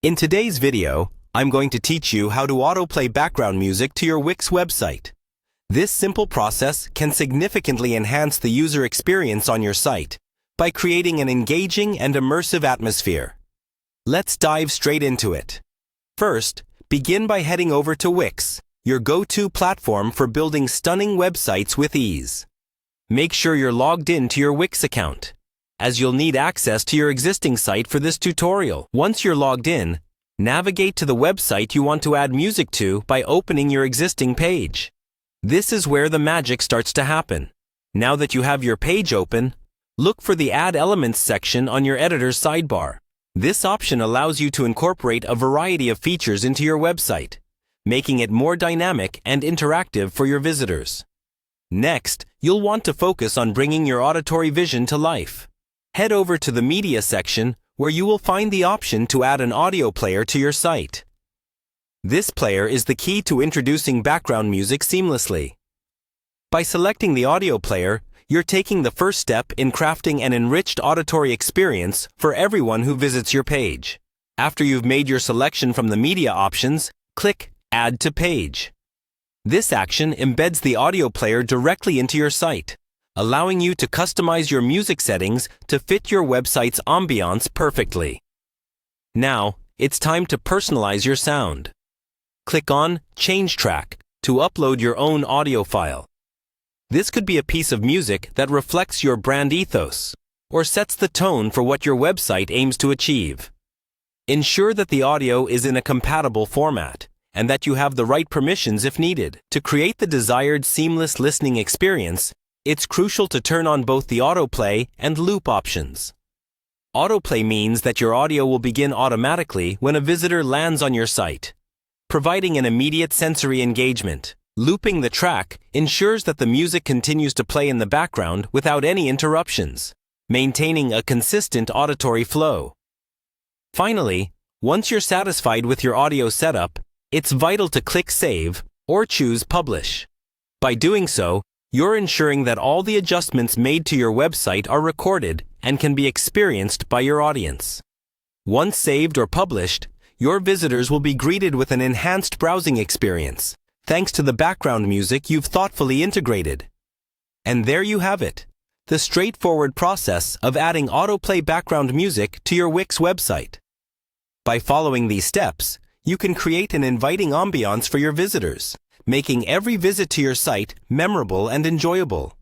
In today's video, I'm going to teach you how to autoplay background music to your Wix website. This simple process can significantly enhance the user experience on your site by creating an engaging and immersive atmosphere. Let's dive straight into it. First, begin by heading over to Wix, your go-to platform for building stunning websites with ease. Make sure you're logged in to your Wix account, as you'll need access to your existing site for this tutorial. Once you're logged in, navigate to the website you want to add music to by opening your existing page. This is where the magic starts to happen. Now that you have your page open, look for the Add Elements section on your editor's sidebar. This option allows you to incorporate a variety of features into your website, making it more dynamic and interactive for your visitors. Next, you'll want to focus on bringing your auditory vision to life. Head over to the Media section, where you will find the option to add an audio player to your site. This player is the key to introducing background music seamlessly. By selecting the audio player, you're taking the first step in crafting an enriched auditory experience for everyone who visits your page. After you've made your selection from the media options, click Add to Page. This action embeds the audio player directly into your site, allowing you to customize your music settings to fit your website's ambiance perfectly. Now, it's time to personalize your sound. Click on Change Track to upload your own audio file. This could be a piece of music that reflects your brand ethos or sets the tone for what your website aims to achieve. Ensure that the audio is in a compatible format and that you have the right permissions if needed. To create the desired seamless listening experience, it's crucial to turn on both the autoplay and loop options. Autoplay means that your audio will begin automatically when a visitor lands on your site, providing an immediate sensory engagement. Looping the track ensures that the music continues to play in the background without any interruptions, maintaining a consistent auditory flow. Finally, once you're satisfied with your audio setup, it's vital to click Save or choose Publish. By doing so, you're ensuring that all the adjustments made to your website are recorded and can be experienced by your audience. Once saved or published, your visitors will be greeted with an enhanced browsing experience, thanks to the background music you've thoughtfully integrated. And there you have it, the straightforward process of adding autoplay background music to your Wix website. By following these steps, you can create an inviting ambiance for your visitors, making every visit to your site memorable and enjoyable.